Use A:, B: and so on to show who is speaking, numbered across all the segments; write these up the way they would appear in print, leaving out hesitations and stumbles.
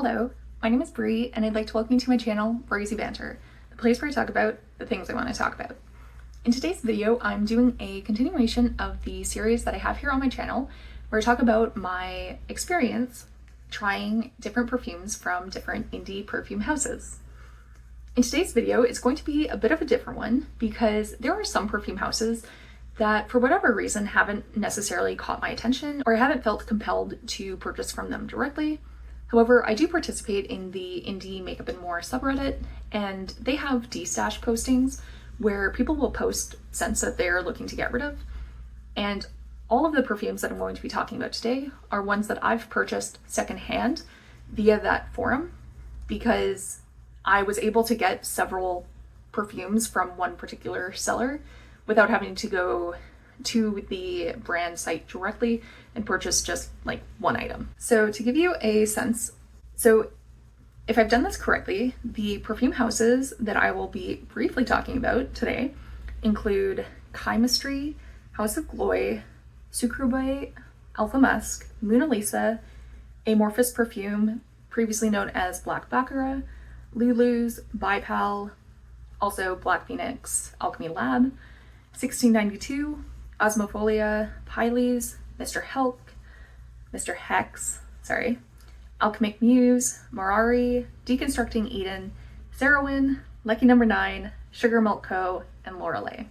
A: Hello, my name is Bree, and I'd like to welcome you to my channel, Breezy Banter, the place where I talk about the things I want to talk about. In today's video, I'm doing a continuation of the series that I have here on my channel, where I talk about my experience trying different perfumes from different indie perfume houses. In today's video, it's going to be a bit of a different one because there are some perfume houses that for whatever reason haven't necessarily caught my attention, or I haven't felt compelled to purchase from them directly. However, I do participate in the Indie Makeup and More subreddit, and they have destash postings where people will post scents that they're looking to get rid of. And all of the perfumes that I'm going to be talking about today are ones that I've purchased secondhand via that forum, because I was able to get several perfumes from one particular seller without having to go to the brand site directly and purchase just like one item. So to give you a sense, so if I've done this correctly, the perfume houses that I will be briefly talking about today include Kheimistrii, Haus of Gloi, Sucrebeille, Alphamusk, Moonalisa, Amorphous Perfume, previously known as Black Baccara, Lulu's, BPAL, also Black Phoenix, Alchemy Lab, 1692, Osmofolia, Piles, Mr. Hex, Alchemic Muse, Morari, Deconstructing Eden, Sarowin, Lucky Number 9, Sugar Milk Co., and Lorelei.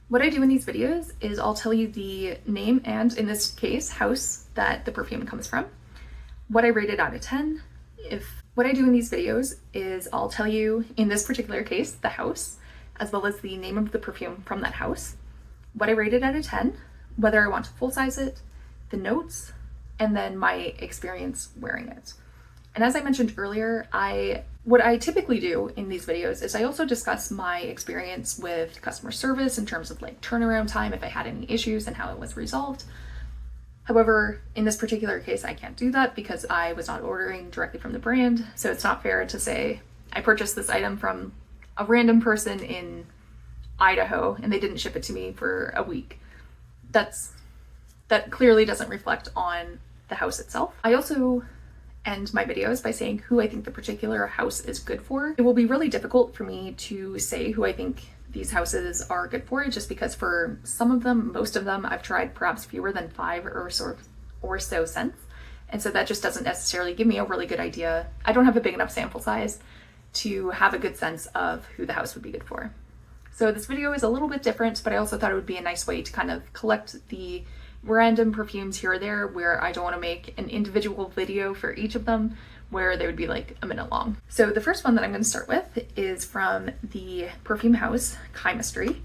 A: What I do in these videos is I'll tell you the name and, in this case, house that the perfume comes from, what I rate it out of 10. What I do in these videos is I'll tell you, in this particular case, the house, as well as the name of the perfume from that house, what I rate it out of 10, whether I want to full size it, the notes, and then my experience wearing it. And as I mentioned earlier, what I typically do in these videos is I also discuss my experience with customer service in terms of like turnaround time, if I had any issues and how it was resolved. However, in this particular case, I can't do that because I was not ordering directly from the brand. So it's not fair to say I purchased this item from a random person in Idaho and they didn't ship it to me for a week. That clearly doesn't reflect on the house itself. I also end my videos by saying who I think the particular house is good for. It will be really difficult for me to say who I think these houses are good for, just because for some of them, most of them, I've tried perhaps fewer than 5 or so scents. And so that just doesn't necessarily give me a really good idea. I don't have a big enough sample size to have a good sense of who the house would be good for. So this video is a little bit different, but I also thought it would be a nice way to kind of collect the random perfumes here or there where I don't want to make an individual video for each of them where they would be like a minute long. So the first one that I'm going to start with is from the perfume house Kheimistrii.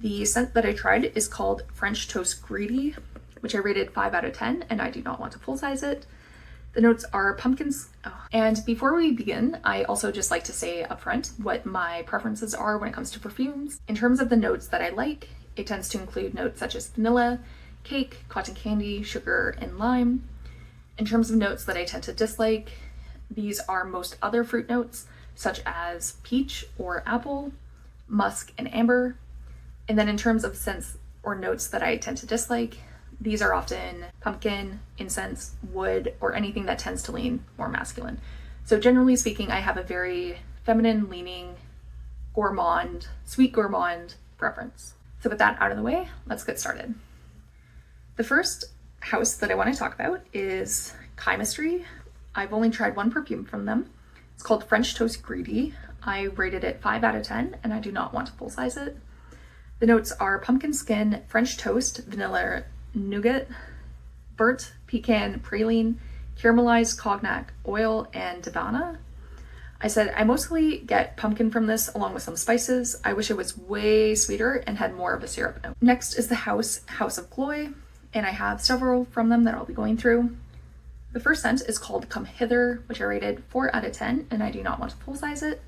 A: The scent that I tried is called French Toast Greedy, which I rated 5 out of 10, and I do not want to full size it. The notes are pumpkins. And before we begin, I also just like to say upfront what my preferences are when it comes to perfumes. In terms of the notes that I like, it tends to include notes such as vanilla, cake, cotton candy, sugar, and lime. In terms of notes that I tend to dislike, these are most other fruit notes, such as peach or apple, musk, and amber. And then in terms of scents or notes that I tend to dislike, these are often pumpkin, incense, wood, or anything that tends to lean more masculine. So generally speaking, I have a very feminine leaning, gourmand, sweet gourmand preference. So with that out of the way, let's get started. The first house that I want to talk about is Kheimistrii. I've only tried one perfume from them. It's called French Toast Greedy. I rated it 5 out of 10, and I do not want to full size it. The notes are pumpkin skin, French toast, vanilla nougat, burnt pecan praline, caramelized cognac oil, and davana. I said I mostly get pumpkin from this along with some spices. I wish it was way sweeter and had more of a syrup note. Next is the Haus of Gloi, and I have several from them that I'll be going through. The first scent is called Come Hither, which I rated 4 out of 10, and I do not want to full size it.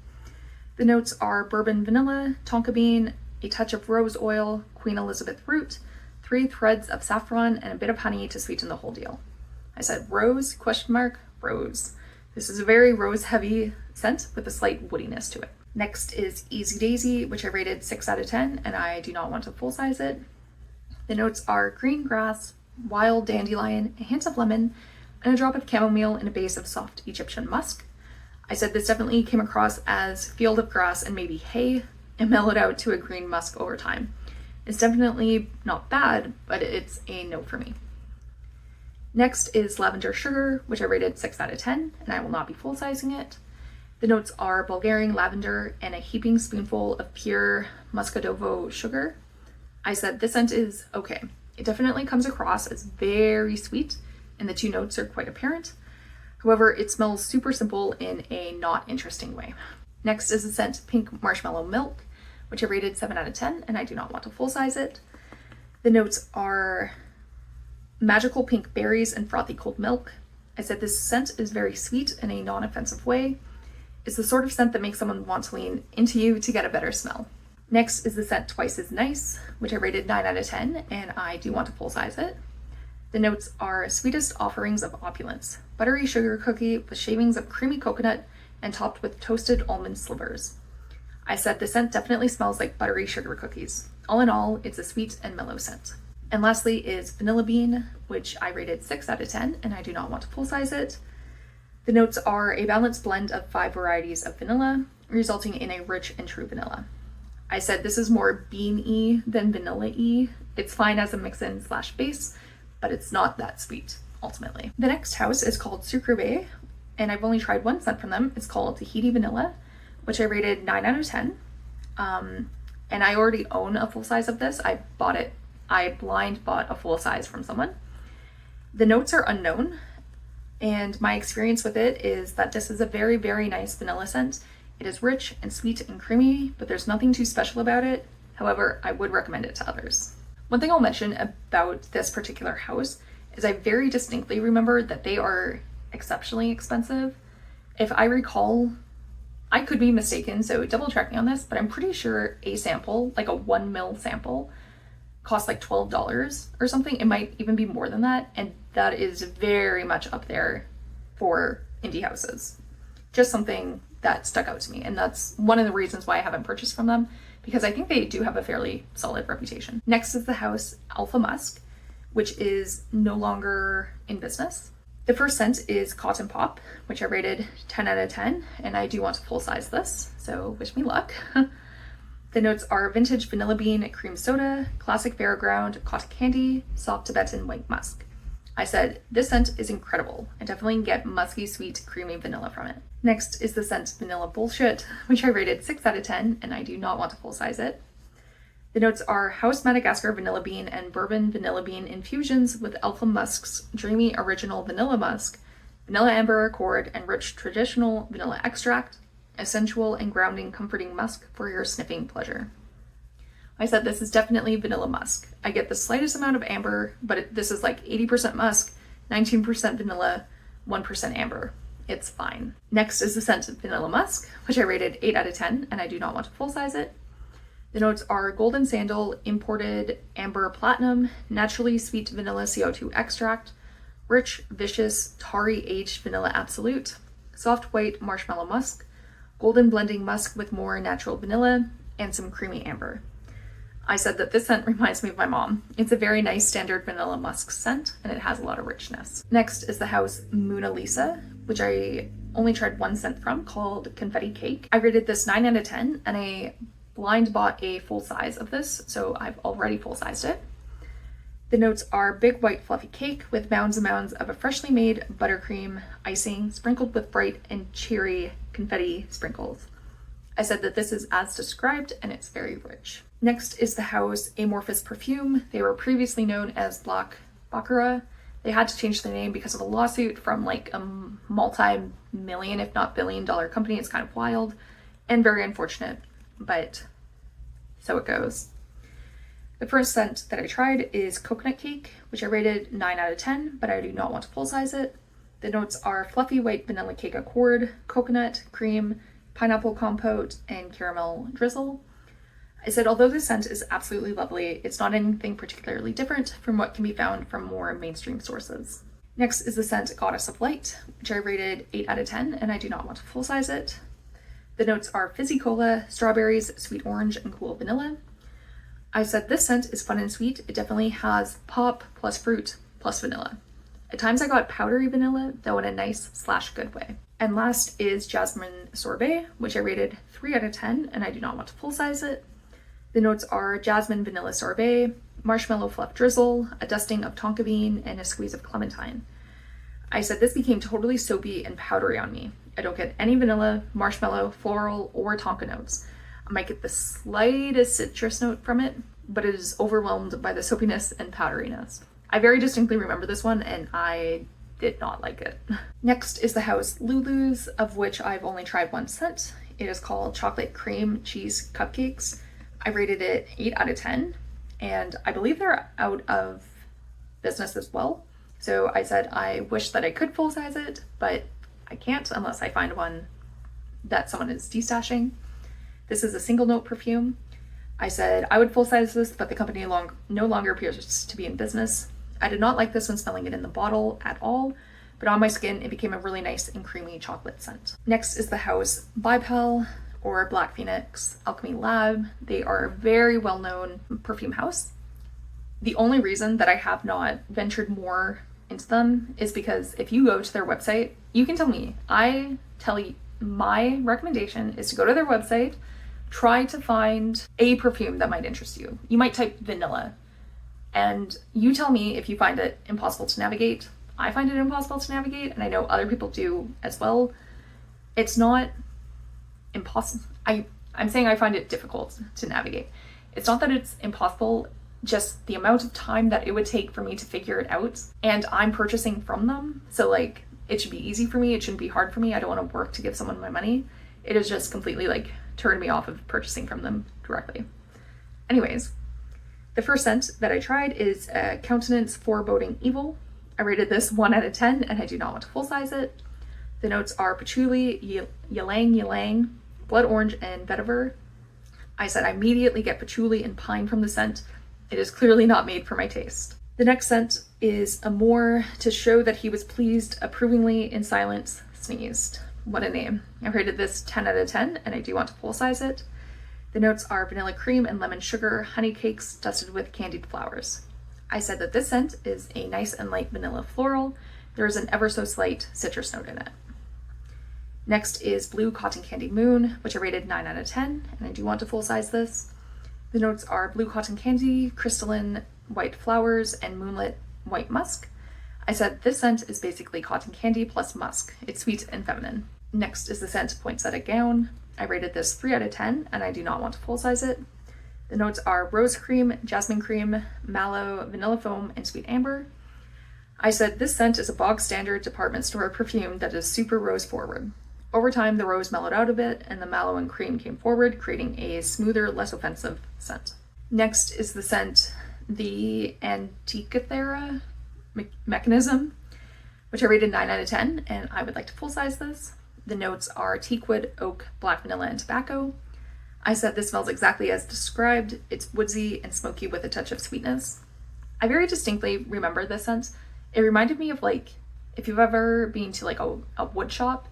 A: The notes are bourbon vanilla, tonka bean, a touch of rose oil, Queen Elizabeth root, 3 threads of saffron, and a bit of honey to sweeten the whole deal. I said rose, ? Rose. This is a very rose heavy scent with a slight woodiness to it. Next is Easy Daisy, which I rated 6 out of 10, and I do not want to full size it. The notes are green grass, wild dandelion, a hint of lemon, and a drop of chamomile in a base of soft Egyptian musk. I said this definitely came across as field of grass and maybe hay, and mellowed out to a green musk over time. It's definitely not bad, but it's a no for me. Next is Lavender Sugar, which I rated 6 out of 10, and I will not be full sizing it. The notes are Bulgarian lavender and a heaping spoonful of pure muscadovo sugar. I said this scent is okay. It definitely comes across as very sweet, and the two notes are quite apparent. However, it smells super simple in a not interesting way. Next is the scent Pink Marshmallow Milk, which I rated 7 out of 10, and I do not want to full size it. The notes are magical pink berries and frothy cold milk. I said this scent is very sweet in a non-offensive way. It's the sort of scent that makes someone want to lean into you to get a better smell. Next is the scent Twice as Nice, which I rated 9 out of 10, and I do want to full size it. The notes are sweetest offerings of opulence, buttery sugar cookie with shavings of creamy coconut and topped with toasted almond slivers. I said the scent definitely smells like buttery sugar cookies. All in all, it's a sweet and mellow scent. And lastly is Vanilla Bean, which I rated 6 out of 10, and I do not want to full size it. The notes are a balanced blend of 5 varieties of vanilla, resulting in a rich and true vanilla. I said this is more bean-y than vanilla-y. It's fine as a mix-in / base, but it's not that sweet, ultimately. The next house is called Sucrebeille, and I've only tried one scent from them. It's called Tahiti Vanilla, which I rated 9 out of 10. And I already own a full size of this. I blind bought a full size from someone. The notes are unknown, and my experience with it is that this is a very, very nice vanilla scent. It is rich and sweet and creamy, but there's nothing too special about it. However, I would recommend it to others. One thing I'll mention about this particular house is I very distinctly remember that they are exceptionally expensive. If I recall, I could be mistaken, so double check me on this, but I'm pretty sure a sample, like a 1 ml sample, costs like $12 or something. It might even be more than that, and that is very much up there for indie houses. Just something that stuck out to me, and that's one of the reasons why I haven't purchased from them, because I think they do have a fairly solid reputation. Next is the house Alphamusk, which is no longer in business. The first scent is Cotton Pop, which I rated 10 out of 10, and I do want to full size this, so wish me luck. The notes are vintage vanilla bean, cream soda, classic fairground, cotton candy, soft Tibetan white musk. I said, this scent is incredible. I definitely get musky, sweet, creamy vanilla from it. Next is the scent Vanilla Bullshit, which I rated 6 out of 10, and I do not want to full size it. The notes are House Madagascar Vanilla Bean and Bourbon Vanilla Bean infusions with Alphamusk's Dreamy Original Vanilla Musk, Vanilla Amber Accord, and rich traditional vanilla extract, a sensual and grounding comforting musk for your sniffing pleasure. I said this is definitely vanilla musk. I get the slightest amount of amber, but this is like 80% musk, 19% vanilla, 1% amber. It's fine. Next is the scent Vanilla Musk, which I rated 8 out of 10, and I do not want to full size it. The notes are golden sandal, imported amber platinum, naturally sweet vanilla CO2 extract, rich, vicious, tarry aged vanilla absolute, soft white marshmallow musk, golden blending musk with more natural vanilla, and some creamy amber. I said that this scent reminds me of my mom. It's a very nice standard vanilla musk scent, and it has a lot of richness. Next is the house Moonalisa, which I only tried one scent from, called Confettie Cake. I rated this 9 out of 10, and I blind bought a full size of this, so I've already full sized it. The notes are big white fluffy cake with mounds and mounds of a freshly made buttercream icing sprinkled with bright and cheery confetti sprinkles. I said that this is as described, and it's very rich. Next is the house Amorphous Perfume. They were previously known as Baccara. They had to change their name because of a lawsuit from like a multi-million, if not billion-dollar company. It's kind of wild and very unfortunate, but so it goes. The first scent that I tried is Coconut Cake, which I rated 9 out of 10, but I do not want to full size it. The notes are fluffy white vanilla cake accord, coconut, cream, pineapple compote, and caramel drizzle. I said, although this scent is absolutely lovely, it's not anything particularly different from what can be found from more mainstream sources. Next is the scent Goddess of Light, which I rated 8 out of 10, and I do not want to full size it. The notes are fizzy cola, strawberries, sweet orange, and cool vanilla. I said this scent is fun and sweet. It definitely has pop plus fruit plus vanilla. At times I got powdery vanilla, though in a nice / good way. And last is Jasmine Sorbet, which I rated 3 out of 10, and I do not want to full size it. The notes are Jasmine Vanilla Sorbet, Marshmallow Fluff Drizzle, a dusting of tonka bean, and a squeeze of clementine. I said this became totally soapy and powdery on me. I don't get any vanilla, marshmallow, floral, or tonka notes. I might get the slightest citrus note from it, but it is overwhelmed by the soapiness and powderiness. I very distinctly remember this one, and I did not like it. Next is the House Lulu's, of which I've only tried one scent. It is called Chocolate Cream Cheese Cupcakes. I rated it 8 out of 10, and I believe they're out of business as well. So I said I wish that I could full size it, but I can't unless I find one that someone is destashing. This is a single note perfume. I said I would full size this, but the company no longer appears to be in business. I did not like this when smelling it in the bottle at all, but on my skin it became a really nice and creamy chocolate scent. Next is the House BPAL, or Black Phoenix Alchemy Lab. They are a very well-known perfume house. The only reason that I have not ventured more into them is because if you go to their website, you can tell me. I tell you, my recommendation is to go to their website, try to find a perfume that might interest you. You might type vanilla, and you tell me if you find it impossible to navigate. I find it impossible to navigate, and I know other people do as well. It's not impossible. I'm saying I find it difficult to navigate. It's not that it's impossible, just the amount of time that it would take for me to figure it out. And I'm purchasing from them, so like it should be easy for me. It shouldn't be hard for me. I don't want to work to give someone my money. It is just completely like turned me off of purchasing from them directly. Anyways, the first scent that I tried is Countenance Forboding Evil. I rated this 1 out of 10, and I do not want to full size it. The notes are patchouli, ylang ylang, blood orange, and vetiver. I said I immediately get patchouli and pine from the scent. It is clearly not made for my taste. The next scent is Amor, to show that he was pleased, approvingly in silence, sneezed. What a name. I rated this 10 out of 10, and I do want to full size it. The notes are vanilla cream and lemon sugar, honey cakes dusted with candied flowers. I said that this scent is a nice and light vanilla floral. There is an ever so slight citrus note in it. Next is Blue Cotton Candy Moon, which I rated 9 out of 10, and I do want to full size this. The notes are blue cotton candy, crystalline white flowers, and moonlit white musk. I said this scent is basically cotton candy plus musk. It's sweet and feminine. Next is the scent Poinsettia Gown. I rated this 3 out of 10, and I do not want to full size it. The notes are rose cream, jasmine cream, mallow, vanilla foam, and sweet amber. I said this scent is a bog standard department store perfume that is super rose forward. Over time, the rose mellowed out a bit, and the mallow and cream came forward, creating a smoother, less offensive scent. Next is the scent, the Antikythera Mechanism, which I rated 9 out of 10, and I would like to full size this. The notes are teakwood, oak, black vanilla, and tobacco. I said this smells exactly as described. It's woodsy and smoky with a touch of sweetness. I very distinctly remember this scent. It reminded me of like, if you've ever been to like a wood shop,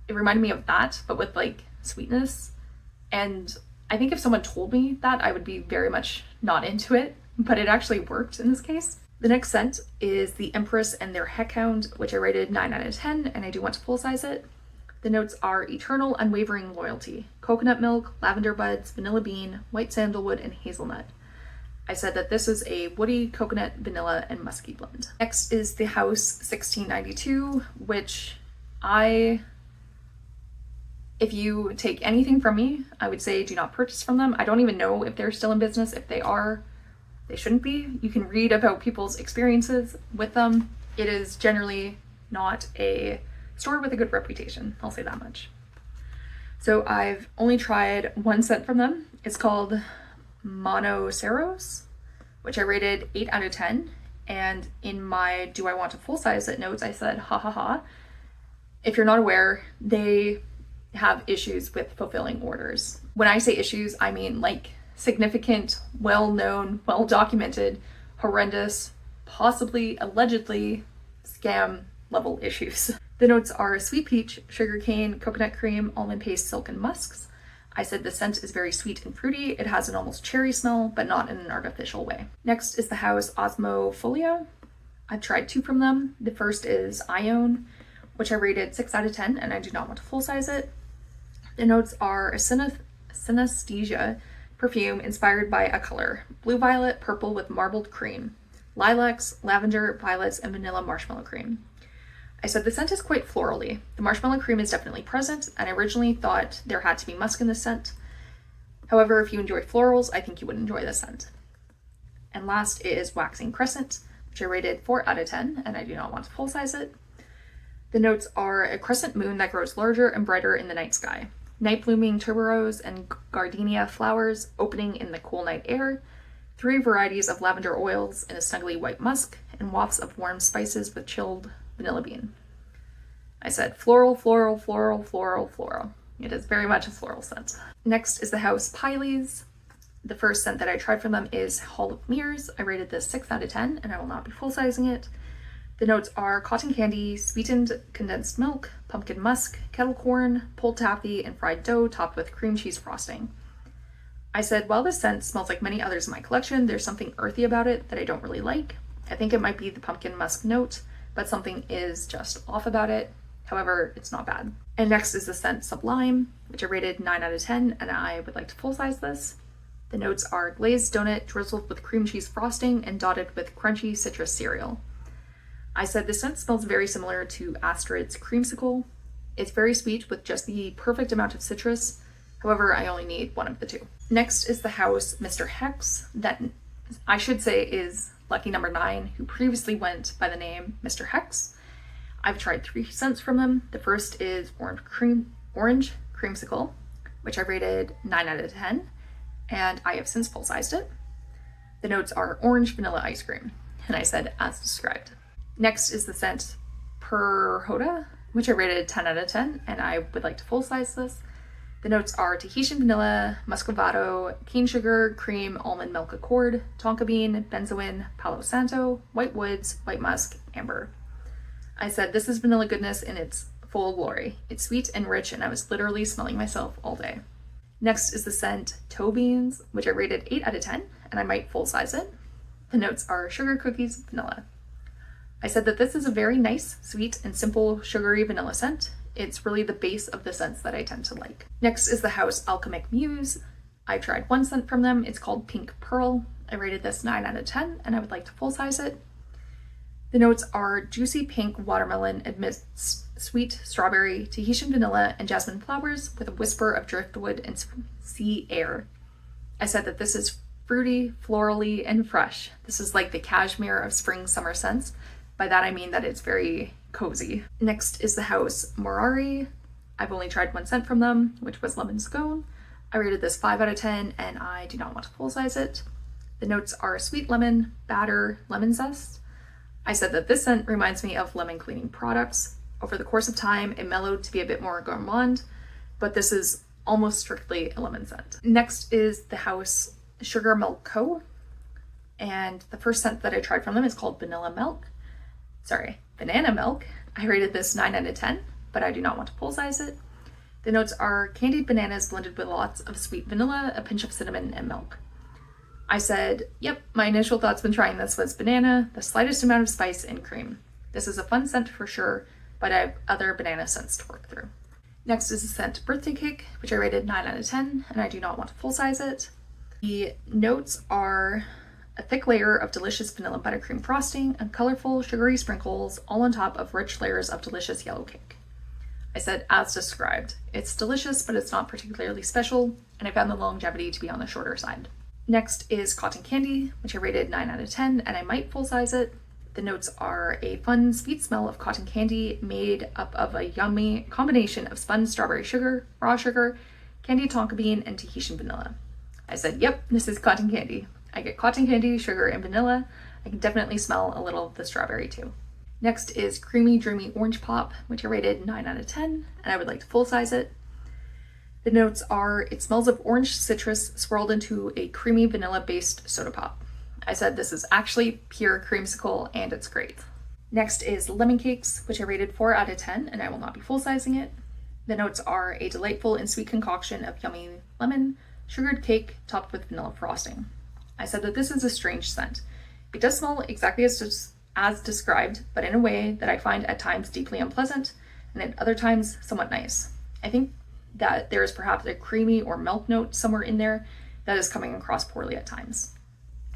A: it reminded me of that, but with like sweetness. And I think if someone told me that, I would be very much not into it, but it actually worked in this case. The next scent is the Empress and their Heckhound, which I rated 9 out of 10, and I do want to full size it. The notes are eternal, unwavering loyalty, coconut milk, lavender buds, vanilla bean, white sandalwood, and hazelnut. I said that this is a woody, coconut, vanilla, and musky blend. Next is the House 1692, which if you take anything from me, I would say do not purchase from them. I don't even know if they're still in business. If they are, they shouldn't be. You can read about people's experiences with them. It is generally not a store with a good reputation, I'll say that much. So I've only tried one scent from them. It's called Monoceros, which I rated 8 out of 10. And in my do I want to full size it notes, I said, ha ha ha. If you're not aware, they have issues with fulfilling orders. When I say issues, I mean like significant, well-known, well-documented, horrendous, possibly, allegedly, scam level issues. The notes are sweet peach, sugarcane, coconut cream, almond paste, silk, and musks. I said the scent is very sweet and fruity. It has an almost cherry smell, but not in an artificial way. Next is the House Osmofolia. I've tried 2 from them. The first is Ione, which I rated 6 out of 10, and I do not want to full size it. The notes are a synesthesia perfume inspired by a color: blue violet, purple with marbled cream, lilacs, lavender, violets, and vanilla marshmallow cream. I said the scent is quite florally. The marshmallow cream is definitely present, and I originally thought there had to be musk in the scent. However, if you enjoy florals, I think you would enjoy this scent. And last is Waxing Crescent, which I rated 4 out of 10, and I do not want to full size it. The notes are a crescent moon that grows larger and brighter in the night sky, night blooming tuberose and gardenia flowers opening in the cool night air, 3 varieties of lavender oils in a snuggly white musk, and wafts of warm spices with chilled vanilla bean. I said floral, floral, floral, floral, floral. It is very much a floral scent. Next is the House Pyles. The first scent that I tried from them is Hall of Mirrors. I rated this 6 out of 10, and I will not be full sizing it. The notes are cotton candy, sweetened condensed milk, pumpkin musk, kettle corn, pulled taffy, and fried dough topped with cream cheese frosting. I said, while this scent smells like many others in my collection, there's something earthy about it that I don't really like. I think it might be the pumpkin musk note, but something is just off about it. However, it's not bad. And next is the scent Sublime, which I rated 9 out of 10, and I would like to full size this. The notes are glazed donut drizzled with cream cheese frosting and dotted with crunchy citrus cereal. I said the scent smells very similar to Astrid's Creamsicle. It's very sweet with just the perfect amount of citrus. However, I only need one of the 2. Next is the House Mr. Hex, that I should say is lucky number 9, who previously went by the name Mr. Hex. I've tried 3 scents from them. The first is Orange Creamsicle, which I rated 9 out of 10, and I have since full sized it. The notes are orange vanilla ice cream, and I said as described. Next is the scent Perhoda, which I rated 10 out of 10, and I would like to full size this. The notes are Tahitian vanilla, muscovado, cane sugar, cream, almond milk accord, tonka bean, benzoin, palo santo, white woods, white musk, amber. I said this is vanilla goodness in its full glory. It's sweet and rich, and I was literally smelling myself all day. Next is the scent Toe Beans, which I rated 8 out of 10, and I might full size it. The notes are sugar, cookies, vanilla. I said that this is a very nice, sweet, and simple sugary vanilla scent. It's really the base of the scents that I tend to like. Next is the House Alchemic Muse. I tried 1 scent from them. It's called Pink Pearl. I rated this 9 out of 10, and I would like to full size it. The notes are juicy pink watermelon amidst sweet strawberry, Tahitian vanilla, and jasmine flowers with a whisper of driftwood and sea air. I said that this is fruity, florally, and fresh. This is like the cashmere of spring summer scents. By that I mean that it's very cozy. Next is the House Morari. I've only tried 1 scent from them, which was Lemon Scone. I rated this 5 out of 10, and I do not want to full size it. The notes are sweet lemon, batter, lemon zest. I said that this scent reminds me of lemon cleaning products. Over the course of time, it mellowed to be a bit more gourmand, but this is almost strictly a lemon scent. Next is the House Sugar Milk Co. And the first scent that I tried from them is called Banana Milk. I rated this 9 out of 10, but I do not want to full size it. The notes are candied bananas blended with lots of sweet vanilla, a pinch of cinnamon, and milk. I said, yep, my initial thoughts when trying this was banana, the slightest amount of spice, and cream. This is a fun scent for sure, but I have other banana scents to work through. Next is the scent Birthday Cake, which I rated 9 out of 10, and I do not want to full size it. The notes are a thick layer of delicious vanilla buttercream frosting and colorful sugary sprinkles all on top of rich layers of delicious yellow cake. I said as described. It's delicious, but it's not particularly special, and I found the longevity to be on the shorter side. Next is Cotton Candy, which I rated 9 out of 10, and I might full size it. The notes are a fun, sweet smell of cotton candy made up of a yummy combination of spun strawberry sugar, raw sugar, candied tonka bean, and Tahitian vanilla. I said, yep, this is cotton candy. I get cotton candy, sugar, and vanilla. I can definitely smell a little of the strawberry too. Next is Creamy Dreamy Orange Pop, which I rated 9 out of 10, and I would like to full size it. The notes are, it smells of orange citrus swirled into a creamy vanilla-based soda pop. I said this is actually pure creamsicle, and it's great. Next is Lemon Cakes, which I rated 4 out of 10, and I will not be full sizing it. The notes are a delightful and sweet concoction of yummy lemon, sugared cake topped with vanilla frosting. I said that this is a strange scent. It does smell exactly as described, but in a way that I find at times deeply unpleasant and at other times somewhat nice. I think that there is perhaps a creamy or milk note somewhere in there that is coming across poorly at times.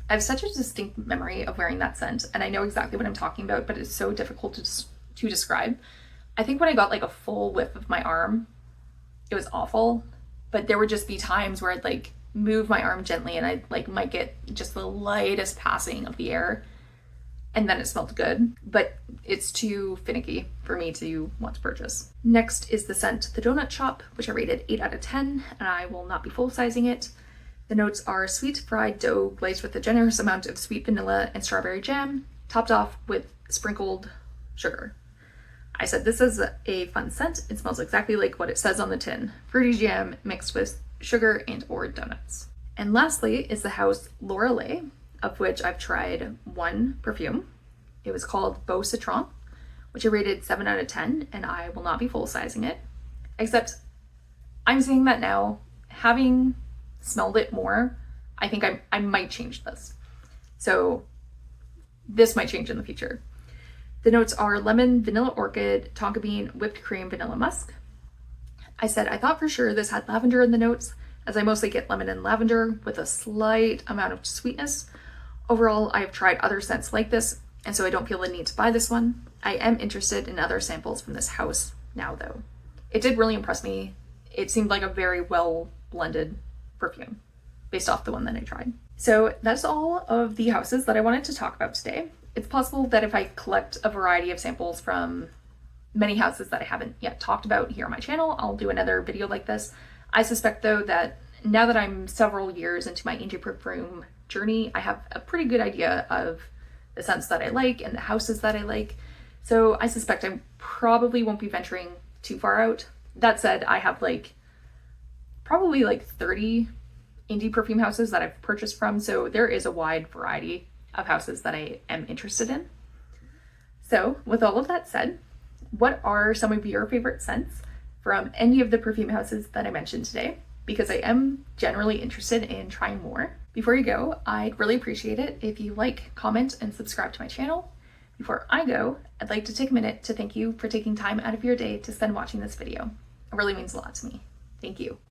A: I have such a distinct memory of wearing that scent, and I know exactly what I'm talking about, but it's so difficult to describe. I think when I got like a full whiff of my arm, it was awful, but there would just be times where I'd like move my arm gently and I like might get just the lightest passing of the air, and then it smelled good, but it's too finicky for me to want to purchase. Next is the scent The Donut Shop, which I rated 8 out of 10, and I will not be full-sizing it. The notes are sweet fried dough glazed with a generous amount of sweet vanilla and strawberry jam, topped off with sprinkled sugar. I said this is a fun scent. It smells exactly like what it says on the tin. Fruity jam mixed with sugar and or donuts. And lastly is the House Lorelei, of which I've tried one perfume. It was called Beau Citron, which I rated 7 out of 10, and I will not be full-sizing it. Except I'm saying that now, having smelled it more, I think I might change this. So this might change in the future. The notes are lemon, vanilla orchid, tonka bean, whipped cream, vanilla musk. I said I thought for sure this had lavender in the notes, as I mostly get lemon and lavender with a slight amount of sweetness. Overall, I have tried other scents like this, and so I don't feel the need to buy this one. I am interested in other samples from this house now though. It did really impress me. It seemed like a very well blended perfume based off the one that I tried. So that's all of the houses that I wanted to talk about today. It's possible that if I collect a variety of samples from many houses that I haven't yet talked about here on my channel, I'll do another video like this. I suspect though that now that I'm several years into my indie perfume journey, I have a pretty good idea of the scents that I like and the houses that I like. So I suspect I probably won't be venturing too far out. That said, I have probably 30 indie perfume houses that I've purchased from. So there is a wide variety of houses that I am interested in. So with all of that said, what are some of your favorite scents from any of the perfume houses that I mentioned today? Because I am generally interested in trying more. Before you go, I'd really appreciate it if you like, comment, and subscribe to my channel. Before I go, I'd like to take a minute to thank you for taking time out of your day to spend watching this video. It really means a lot to me. Thank you.